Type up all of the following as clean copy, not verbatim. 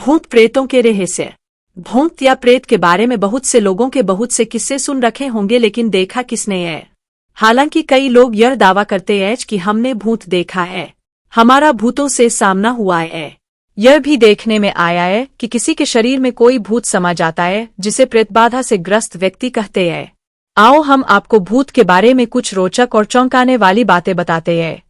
भूत प्रेतों के रहस्य। भूत या प्रेत के बारे में बहुत से लोगों के बहुत से किस्से सुन रखे होंगे, लेकिन देखा किसने है। हालांकि कई लोग यह दावा करते हैं कि हमने भूत देखा है, हमारा भूतों से सामना हुआ है। यह भी देखने में आया है कि किसी के शरीर में कोई भूत समा जाता है, जिसे प्रेतबाधा से ग्रस्त व्यक्ति कहते हैं। आओ हम आपको भूत के बारे में कुछ रोचक और चौंकाने वाली बातें बताते हैं।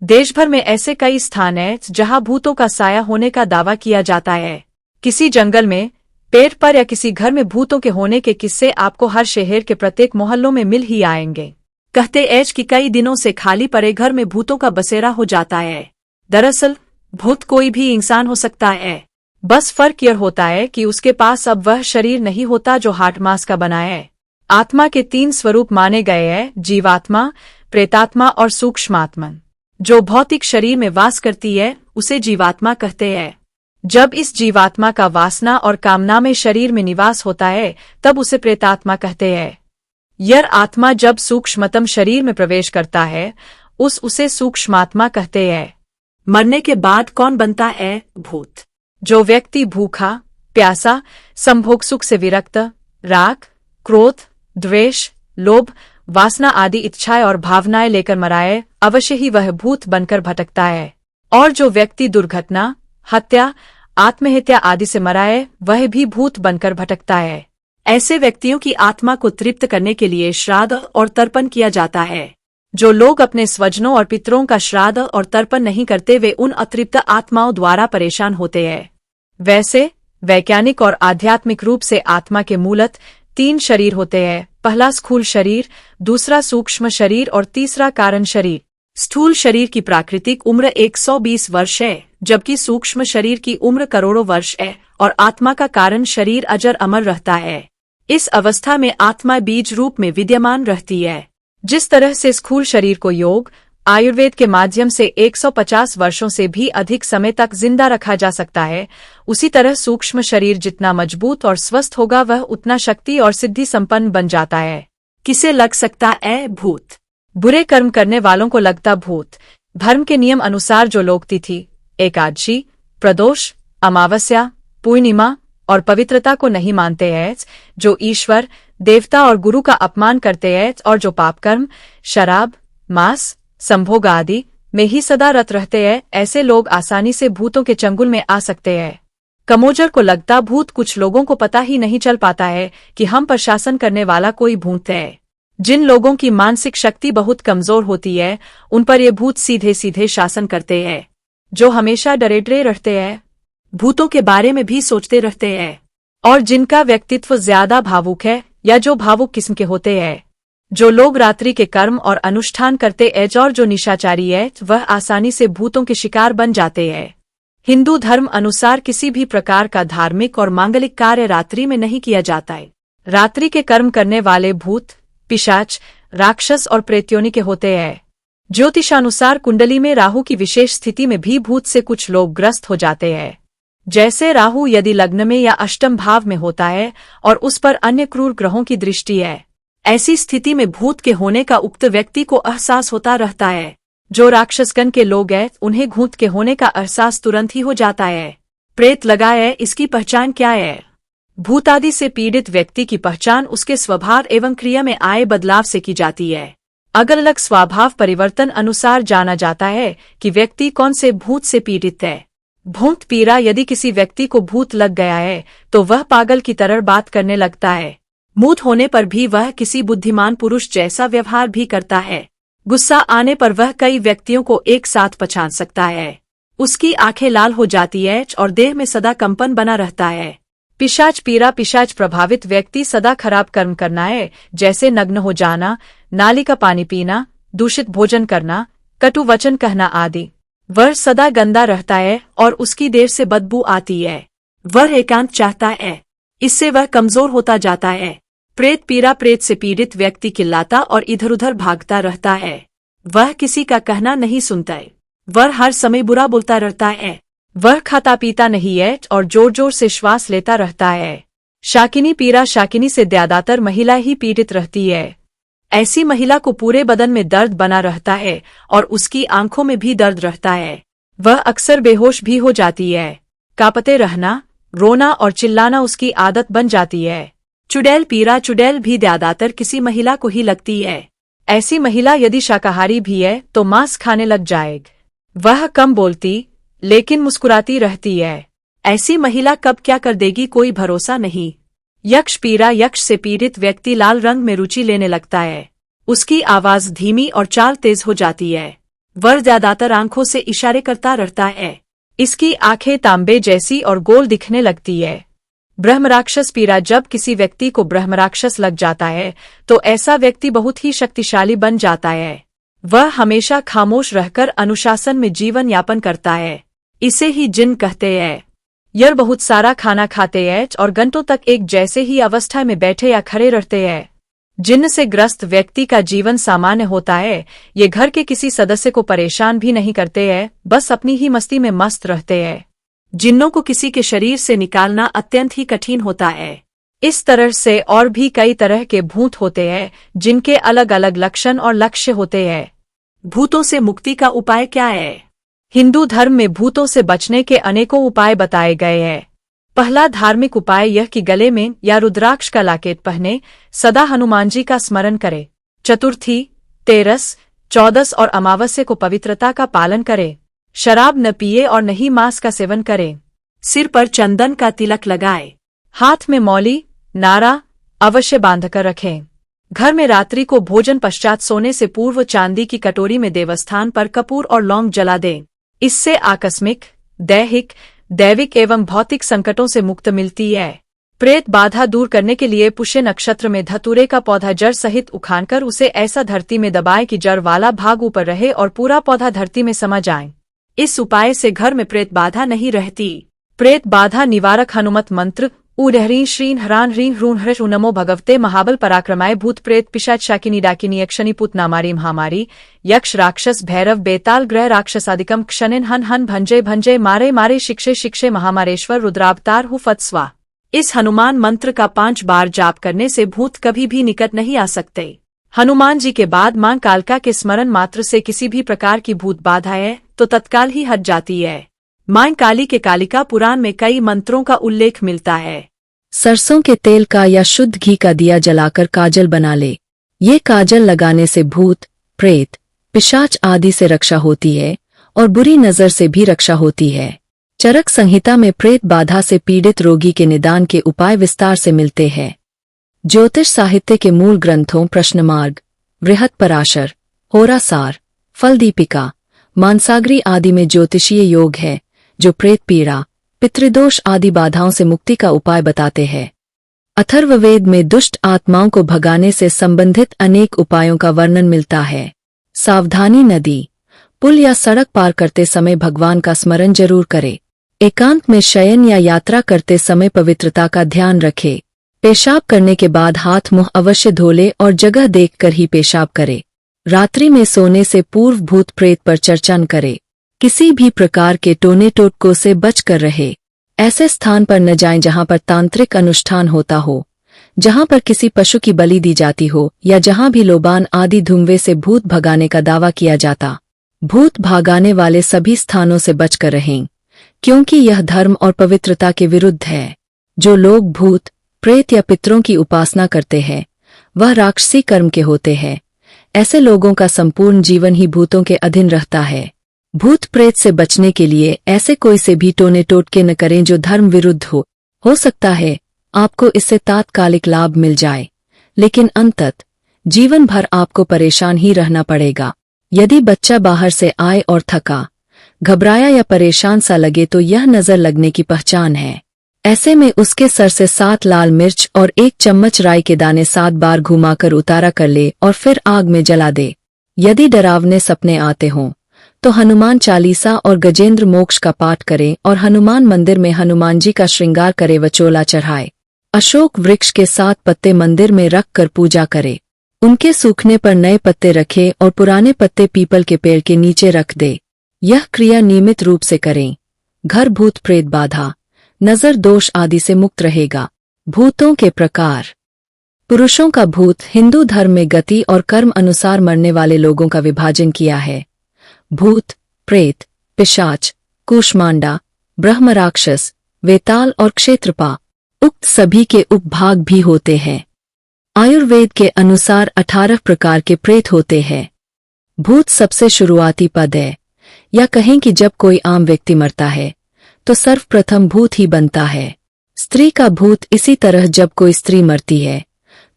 देश भर में ऐसे कई स्थान हैं जहां भूतों का साया होने का दावा किया जाता है। किसी जंगल में, पेड़ पर या किसी घर में भूतों के होने के किस्से आपको हर शहर के प्रत्येक मोहल्लों में मिल ही आएंगे। कहते हैं कि कई दिनों से खाली पड़े घर में भूतों का बसेरा हो जाता है। दरअसल भूत कोई भी इंसान हो सकता है, बस फर्क यह होता है कि उसके पास अब वह शरीर नहीं होता जो हाड मांस का बना है। आत्मा के 3 स्वरूप माने गए हैं: जीवात्मा, प्रेतात्मा और सूक्ष्मात्मा। जो भौतिक शरीर में वास करती है उसे जीवात्मा कहते हैं। जब इस जीवात्मा का वासना और कामना में शरीर में निवास होता है तब उसे प्रेतात्मा कहते हैं। यह आत्मा जब सूक्ष्मतम शरीर में प्रवेश करता है उसे सूक्ष्मात्मा कहते हैं। मरने के बाद कौन बनता है? भूत। जो व्यक्ति भूखा, प्यासा, संभोग सुख से विरक्त, राग, क्रोध, द्वेष, लोभ, वासना आदि इच्छाएं और भावनाएं लेकर मराए, अवश्य ही वह भूत बनकर भटकता है। और जो व्यक्ति दुर्घटना, हत्या, आत्महत्या आदि से मराए, वह भी भूत बनकर भटकता है। ऐसे व्यक्तियों की आत्मा को तृप्त करने के लिए श्राद्ध और तर्पण किया जाता है। जो लोग अपने स्वजनों और पितरों का श्राद्ध और तर्पण नहीं करते वे उन अतृप्त आत्माओं द्वारा परेशान होते हैं। वैसे वैज्ञानिक और आध्यात्मिक रूप से आत्मा के मूलतः 3 शरीर होते हैं। पहला स्थूल शरीर, दूसरा सूक्ष्म शरीर और तीसरा कारण शरीर। स्थूल शरीर की प्राकृतिक उम्र 120 वर्ष है, जबकि सूक्ष्म शरीर की उम्र करोड़ों वर्ष है और आत्मा का कारण शरीर अजर अमर रहता है। इस अवस्था में आत्मा बीज रूप में विद्यमान रहती है। जिस तरह से स्थूल शरीर को योग, आयुर्वेद के माध्यम से 150 वर्षों से भी अधिक समय तक जिंदा रखा जा सकता है, उसी तरह सूक्ष्म शरीर जितना मजबूत और स्वस्थ होगा वह उतना शक्ति और सिद्धि संपन्न बन जाता है। किसे लग सकता है भूत? बुरे कर्म करने वालों को लगता भूत। धर्म के नियम अनुसार जो लोग तिथि, एकादशी, प्रदोष, अमावस्या, पूर्णिमा और पवित्रता को नहीं मानते हैं, जो ईश्वर, देवता और गुरु का अपमान करते हैं और जो पाप कर्म, शराब, मांस, संभोग आदि में ही सदा रत रहते हैं, ऐसे लोग आसानी से भूतों के चंगुल में आ सकते हैं। कमोजर को लगता भूत। कुछ लोगों को पता ही नहीं चल पाता है कि हम पर शासन करने वाला कोई भूत है। जिन लोगों की मानसिक शक्ति बहुत कमजोर होती है उन पर ये भूत सीधे सीधे शासन करते हैं। जो हमेशा डरे डरे रहते हैं, भूतों के बारे में भी सोचते रहते हैं, और जिनका व्यक्तित्व ज्यादा भावुक है या जो भावुक किस्म के होते हैं। जो लोग रात्रि के कर्म और अनुष्ठान करते हैं और जो निशाचारी है वह आसानी से भूतों के शिकार बन जाते हैं। हिंदू धर्म अनुसार किसी भी प्रकार का धार्मिक और मांगलिक कार्य रात्रि में नहीं किया जाता है। रात्रि के कर्म करने वाले भूत, पिशाच, राक्षस और प्रेत्योनि के होते हैं। ज्योतिषानुसार कुंडली में राहु की विशेष स्थिति में भी भूत से कुछ लोग ग्रस्त हो जाते हैं। जैसे राहु यदि लग्न में या अष्टम भाव में होता है और उस पर अन्य क्रूर ग्रहों की दृष्टि है, ऐसी स्थिति में भूत के होने का उक्त व्यक्ति को एहसास होता रहता है। जो राक्षसगण के लोग हैं उन्हें भूत के होने का एहसास तुरंत ही हो जाता है। प्रेत लगा है, इसकी पहचान क्या है? भूत आदि से पीड़ित व्यक्ति की पहचान उसके स्वभाव एवं क्रिया में आए बदलाव से की जाती है। अलग अलग स्वभाव परिवर्तन अनुसार जाना जाता है कि व्यक्ति कौन से भूत से पीड़ित है। भूत पीड़ा। यदि किसी व्यक्ति को भूत लग गया है तो वह पागल की तरह बात करने लगता है। मूर्ख होने पर भी वह किसी बुद्धिमान पुरुष जैसा व्यवहार भी करता है। गुस्सा आने पर वह कई व्यक्तियों को एक साथ पहचान सकता है। उसकी आंखें लाल हो जाती है और देह में सदा कंपन बना रहता है। पिशाच पीड़ा। पिशाच प्रभावित व्यक्ति सदा खराब कर्म करना है, जैसे नग्न हो जाना, नाली का पानी पीना, दूषित भोजन करना, कटु वचन कहना आदि। वह सदा गंदा रहता है और उसकी देर से बदबू आती है। वह एकांत चाहता है, इससे वह कमजोर होता जाता है। प्रेत पीड़ा। प्रेत से पीड़ित व्यक्ति चिल्लाता और इधर उधर भागता रहता है। वह किसी का कहना नहीं सुनता है। वह हर समय बुरा बोलता रहता है। वह खाता पीता नहीं है और जोर जोर से श्वास लेता रहता है। शाकिनी पीड़ा। शाकिनी से ज्यादातर महिला ही पीड़ित रहती है। ऐसी महिला को पूरे बदन में दर्द बना रहता है और उसकी आंखों में भी दर्द रहता है। वह अक्सर बेहोश भी हो जाती है। कांपते रहना, रोना और चिल्लाना उसकी आदत बन जाती है। चुड़ैल पीरा चुड़ैल भी ज्यादातर किसी महिला को ही लगती है। ऐसी महिला यदि शाकाहारी भी है तो मांस खाने लग जाएगी। वह कम बोलती लेकिन मुस्कुराती रहती है। ऐसी महिला कब क्या कर देगी कोई भरोसा नहीं। यक्ष पीरा यक्ष से पीड़ित व्यक्ति लाल रंग में रुचि लेने लगता है। उसकी आवाज धीमी और चाल तेज हो जाती है। वह ज्यादातर आंखों से इशारे करता रहता है। इसकी आंखें तांबे जैसी और गोल दिखने लगती है। ब्रह्मराक्षस पीरा जब किसी व्यक्ति को ब्रह्मराक्षस लग जाता है तो ऐसा व्यक्ति बहुत ही शक्तिशाली बन जाता है। वह हमेशा खामोश रहकर अनुशासन में जीवन यापन करता है। इसे ही जिन कहते हैं। यह बहुत सारा खाना खाते हैं और घंटों तक एक जैसे ही अवस्था में बैठे या खड़े रहते हैं। जिन्न से ग्रस्त व्यक्ति का जीवन सामान्य होता है। ये घर के किसी सदस्य को परेशान भी नहीं करते हैं, बस अपनी ही मस्ती में मस्त रहते हैं। जिन्नों को किसी के शरीर से निकालना अत्यंत ही कठिन होता है। इस तरह से और भी कई तरह के भूत होते हैं जिनके अलग अलग लक्षण और लक्ष्य होते हैं। भूतों से मुक्ति का उपाय क्या है? हिंदू धर्म में भूतों से बचने के अनेकों उपाय बताए गए हैं। पहला धार्मिक उपाय यह कि गले में या रुद्राक्ष का लॉकेट पहने, सदा हनुमान जी का स्मरण करे। चतुर्थी, तेरस, चौदस और अमावस्या को पवित्रता का पालन करे। शराब न पिए और न ही मांस का सेवन करे। सिर पर चंदन का तिलक लगाए। हाथ में मौली, नारा अवश्य बांधकर रखें। घर में रात्रि को भोजन पश्चात सोने से पूर्व चांदी की कटोरी में देवस्थान पर कपूर और लौंग जला दें। इससे आकस्मिक, दैहिक, दैविक एवं भौतिक संकटों से मुक्त मिलती है। प्रेत बाधा दूर करने के लिए पुष्य नक्षत्र में धतूरे का पौधा जड़ सहित उखाड़कर उसे ऐसा धरती में दबाए कि जड़ वाला भाग ऊपर रहे और पूरा पौधा धरती में समा जाए। इस उपाय से घर में प्रेत बाधा नहीं रहती। प्रेत बाधा निवारक हनुमत मंत्र ह्रीं श्रीं ह्रां ह्रीं ह्रूं ह्रैं नमो भगवते महाबल पराक्रमाय भूत प्रेत पिशाच शाकिनी डाकिनी यक्षिणी पूतनामारी महामारी यक्ष राक्षस भैरव बेताल ग्रह राक्षसादिकम क्षणिन हन हन भंजे भंजे मारे मारे शिक्षे शिक्षे महामारेश्वर रुद्रावतार हु फत स्वा। इस हनुमान मंत्र का 5 बार जाप करने से भूत कभी भी निकट नहीं आ सकते। हनुमान जी के बाद मां कालिका के स्मरण मात्र से किसी भी प्रकार की भूत बाधा है तो तत्काल ही हट जाती है। मां काली के कालिका पुराण में कई मंत्रों का उल्लेख मिलता है। सरसों के तेल का या शुद्ध घी का दिया जलाकर काजल बना ले। ये काजल लगाने से भूत, प्रेत, पिशाच आदि से रक्षा होती है और बुरी नजर से भी रक्षा होती है। चरक संहिता में प्रेत बाधा से पीड़ित रोगी के निदान के उपाय विस्तार से मिलते हैं। ज्योतिष साहित्य के मूल ग्रंथों प्रश्नमार्ग, बृहत्पराशर, होरासार, फलदीपिका, मानसागरी आदि में ज्योतिषीय योग है जो प्रेत पीड़ा, पितृदोष आदि बाधाओं से मुक्ति का उपाय बताते हैं। अथर्ववेद में दुष्ट आत्माओं को भगाने से संबंधित अनेक उपायों का वर्णन मिलता है। सावधानी, नदी, पुल या सड़क पार करते समय भगवान का स्मरण जरूर करे। एकांत में शयन या यात्रा करते समय पवित्रता का ध्यान रखे। पेशाब करने के बाद हाथ मुंह अवश्य धो ले और जगह देखकर ही पेशाब करे। रात्रि में सोने से पूर्व भूत प्रेत पर चर्चा न करे। किसी भी प्रकार के टोने टोटकों से बचकर रहे। ऐसे स्थान पर न जाएं जहां पर तांत्रिक अनुष्ठान होता हो, जहां पर किसी पशु की बलि दी जाती हो या जहां भी लोबान आदि धुम्वे से भूत भगाने का दावा किया जाता। भूत भागाने वाले सभी स्थानों से बचकर रहें, क्योंकि यह धर्म और पवित्रता के विरुद्ध है। जो लोग भूत, प्रेत या पितरों की उपासना करते हैं वह राक्षसी कर्म के होते हैं। ऐसे लोगों का संपूर्ण जीवन ही भूतों के अधीन रहता है। भूत प्रेत से बचने के लिए ऐसे कोई से भी टोने टोटके न करें जो धर्म विरुद्ध हो सकता है आपको इससे तात्कालिक लाभ मिल जाए, लेकिन अंततः जीवन भर आपको परेशान ही रहना पड़ेगा। यदि बच्चा बाहर से आए और थका, घबराया या परेशान सा लगे तो यह नजर लगने की पहचान है। ऐसे में उसके सर से 7 लाल मिर्च और 1 चम्मच राई के दाने 7 बार घुमाकर उतारा कर ले और फिर आग में जला दे। यदि डरावने सपने आते हों तो हनुमान चालीसा और गजेंद्र मोक्ष का पाठ करें और हनुमान मंदिर में हनुमान जी का श्रृंगार करे व चोला चढ़ाए। अशोक वृक्ष के 7 पत्ते मंदिर में रख कर पूजा करे। उनके सूखने पर नए पत्ते रखे और पुराने पत्ते पीपल के पेड़ के नीचे रख दे। यह क्रिया नियमित रूप से करें। घर भूत प्रेत बाधा, नजर दोष आदि से मुक्त रहेगा। भूतों के प्रकार। पुरुषों का भूत हिंदू धर्म में गति और कर्म अनुसार मरने वाले लोगों का विभाजन किया है। भूत, प्रेत, पिशाच, कूष्मांडा, ब्रह्म राक्षस, वेताल और क्षेत्रपा। उक्त सभी के उपभाग भी होते हैं। आयुर्वेद के अनुसार 18 प्रकार के प्रेत होते हैं। भूत सबसे शुरुआती पद है, या कहें कि जब कोई आम व्यक्ति मरता है तो सर्वप्रथम भूत ही बनता है। स्त्री का भूत इसी तरह जब कोई स्त्री मरती है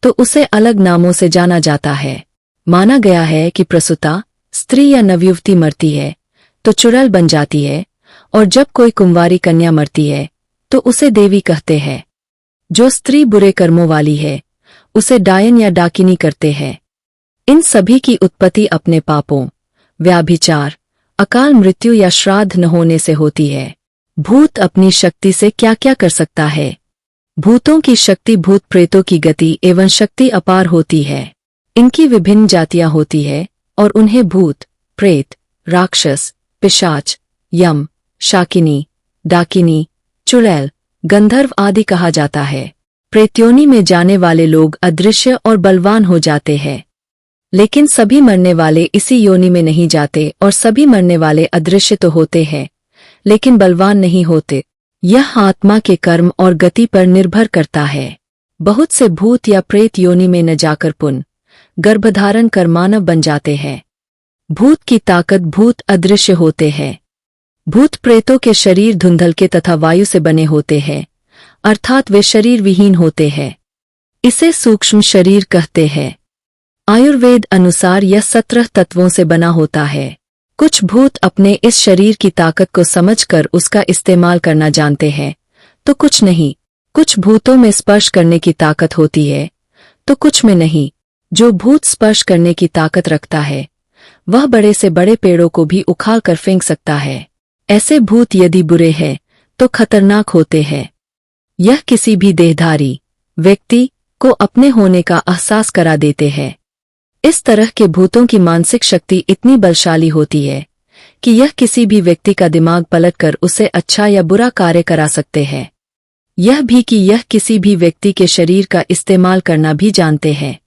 तो उसे अलग नामों से जाना जाता है। माना गया है कि प्रसूता स्त्री या नवयुवती मरती है तो चुड़ैल बन जाती है, और जब कोई कुंवारी कन्या मरती है तो उसे देवी कहते हैं। जो स्त्री बुरे कर्मों वाली है उसे डायन या डाकिनी करते हैं। इन सभी की उत्पत्ति अपने पापों, व्याभिचार, अकाल मृत्यु या श्राद्ध न होने से होती है। भूत अपनी शक्ति से क्या क्या कर सकता है? भूतों की शक्ति भूत प्रेतों की गति एवं शक्ति अपार होती है। इनकी विभिन्न जातियां होती है और उन्हें भूत, प्रेत, राक्षस, पिशाच, यम, शाकिनी, डाकिनी, चुड़ैल, गंधर्व आदि कहा जाता है। प्रेत्योनि में जाने वाले लोग अदृश्य और बलवान हो जाते हैं, लेकिन सभी मरने वाले इसी योनि में नहीं जाते, और सभी मरने वाले अदृश्य तो होते हैं लेकिन बलवान नहीं होते। यह आत्मा के कर्म और गति पर निर्भर करता है। बहुत से भूत या प्रेत योनि में न जाकर पुनः गर्भधारण कर मानव बन जाते हैं। भूत की ताकत भूत अदृश्य होते हैं। भूत प्रेतों के शरीर धुंधलके तथा वायु से बने होते हैं, अर्थात वे शरीर विहीन होते हैं। इसे सूक्ष्म शरीर कहते हैं। आयुर्वेद अनुसार यह 17 तत्वों से बना होता है। कुछ भूत अपने इस शरीर की ताकत को समझकर उसका इस्तेमाल करना जानते हैं तो कुछ नहीं। कुछ भूतों में स्पर्श करने की ताकत होती है तो कुछ में नहीं। जो भूत स्पर्श करने की ताकत रखता है वह बड़े से बड़े पेड़ों को भी उखाड़ कर फेंक सकता है। ऐसे भूत यदि बुरे हैं तो खतरनाक होते हैं। यह किसी भी देहधारी व्यक्ति को अपने होने का एहसास करा देते हैं। इस तरह के भूतों की मानसिक शक्ति इतनी बलशाली होती है कि यह किसी भी व्यक्ति का दिमाग पलटकर उसे अच्छा या बुरा कार्य करा सकते हैं। यह भी कि यह किसी भी व्यक्ति के शरीर का इस्तेमाल करना भी जानते हैं।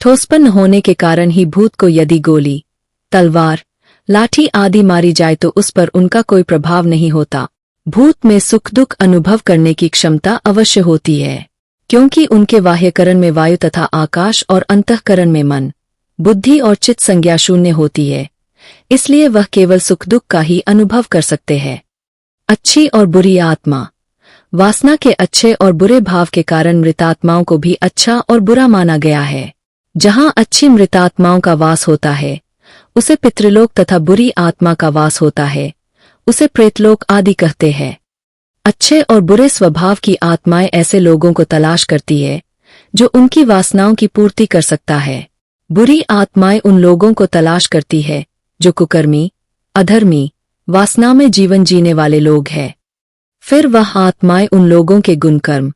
ठोसपन होने के कारण ही भूत को यदि गोली, तलवार, लाठी आदि मारी जाए तो उस पर उनका कोई प्रभाव नहीं होता। भूत में सुख दुख अनुभव करने की क्षमता अवश्य होती है, क्योंकि उनके बाह्यकरण में वायु तथा आकाश और अंतःकरण में मन, बुद्धि और चित्त संज्ञा शून्य होती है, इसलिए वह केवल सुख दुख का ही अनुभव कर सकते हैं। अच्छी और बुरी आत्मा। वासना के अच्छे और बुरे भाव के कारण मृतात्माओं को भी अच्छा और बुरा माना गया है। जहाँ अच्छी मृतात्माओं का वास होता है उसे पितृलोक तथा बुरी आत्मा का वास होता है उसे प्रेतलोक आदि कहते हैं। अच्छे और बुरे स्वभाव की आत्माएं ऐसे लोगों को तलाश करती है जो उनकी वासनाओं की पूर्ति कर सकता है। बुरी आत्माएं उन लोगों को तलाश करती है जो कुकर्मी, अधर्मी, वासना में जीवन जीने वाले लोग हैं। फिर वह आत्माएं उन लोगों के गुणकर्म,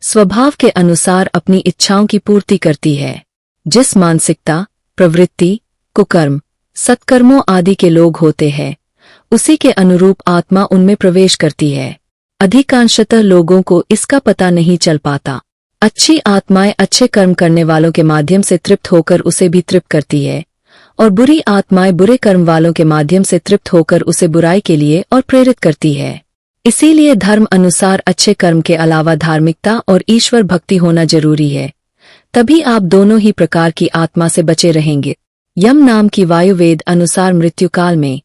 स्वभाव के अनुसार अपनी इच्छाओं की पूर्ति करती है। जिस मानसिकता, प्रवृत्ति, कुकर्म, सत्कर्मों आदि के लोग होते हैं उसी के अनुरूप आत्मा उनमें प्रवेश करती है। अधिकांशतः लोगों को इसका पता नहीं चल पाता। अच्छी आत्माएं अच्छे कर्म करने वालों के माध्यम से तृप्त होकर उसे भी तृप्त करती है, और बुरी आत्माएं बुरे कर्म वालों के माध्यम से तृप्त होकर उसे बुराई के लिए और प्रेरित करती है। इसीलिए धर्म अनुसार अच्छे कर्म के अलावा धार्मिकता और ईश्वर भक्ति होना जरूरी है, तभी आप दोनों ही प्रकार की आत्मा से बचे रहेंगे। यम नाम की वायु वेद अनुसार मृत्युकाल में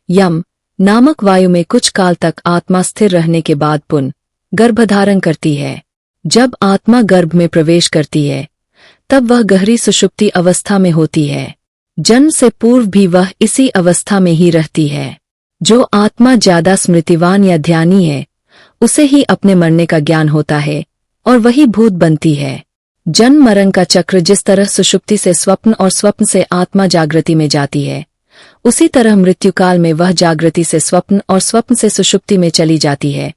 यम नामक वायु में कुछ काल तक आत्मा स्थिर रहने के बाद पुनः गर्भधारण करती है। जब आत्मा गर्भ में प्रवेश करती है तब वह गहरी सुषुप्ति अवस्था में होती है। जन्म से पूर्व भी वह इसी अवस्था में ही रहती है। जो आत्मा ज्यादा स्मृतिवान या ध्यानी है उसे ही अपने मरने का ज्ञान होता है और वही भूत बनती है। जन्म मरण का चक्र जिस तरह सुषुप्ति से स्वप्न और स्वप्न से आत्मा जागृति में जाती है, उसी तरह मृत्युकाल में वह जागृति से स्वप्न और स्वप्न से सुषुप्ति में चली जाती है,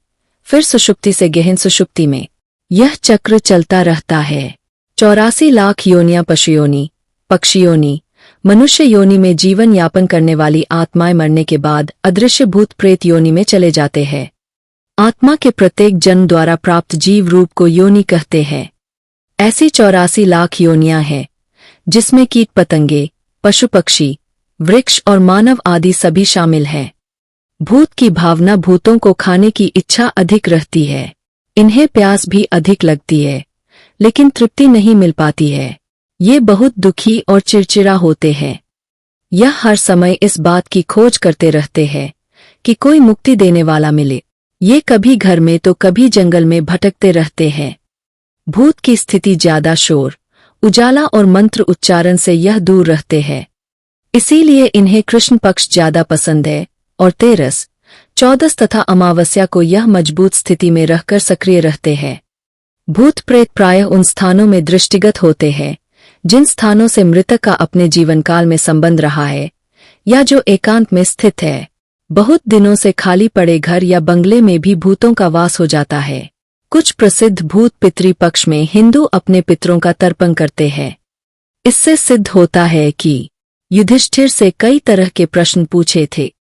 फिर सुषुप्ति से गहन सुषुप्ति में। यह चक्र चलता रहता है। 84 लाख योनियां पशुयोनि, पक्षियोनि, मनुष्य योनि में जीवन यापन करने वाली आत्माएं मरने के बाद अदृश्य भूत प्रेत योनि में चले जाते हैं। आत्मा के प्रत्येक जन्म द्वारा प्राप्त जीव रूप को योनि कहते हैं। ऐसी 84 लाख योनियां हैं जिसमें कीट पतंगे, पशु पक्षी, वृक्ष और मानव आदि सभी शामिल हैं। भूत की भावना भूतों को खाने की इच्छा अधिक रहती है। इन्हें प्यास भी अधिक लगती है, लेकिन तृप्ति नहीं मिल पाती है। ये बहुत दुखी और चिड़चिड़ा होते हैं। यह हर समय इस बात की खोज करते रहते हैं कि कोई मुक्ति देने वाला मिले। ये कभी घर में तो कभी जंगल में भटकते रहते हैं। भूत की स्थिति ज्यादा शोर, उजाला और मंत्र उच्चारण से यह दूर रहते हैं। इसीलिए इन्हें कृष्ण पक्ष ज्यादा पसंद है और तेरस, चौदस तथा अमावस्या को यह मजबूत स्थिति में रहकर सक्रिय रहते हैं। भूत प्रेत प्रायः उन स्थानों में दृष्टिगत होते हैं जिन स्थानों से मृतक का अपने जीवन काल में संबंध रहा है या जो एकांत में स्थित है। बहुत दिनों से खाली पड़े घर या बंगले में भी भूतों का वास हो जाता है। कुछ प्रसिद्ध भूत पितृपक्ष में हिंदू अपने पितरों का तर्पण करते हैं। इससे सिद्ध होता है कि युधिष्ठिर से कई तरह के प्रश्न पूछे थे।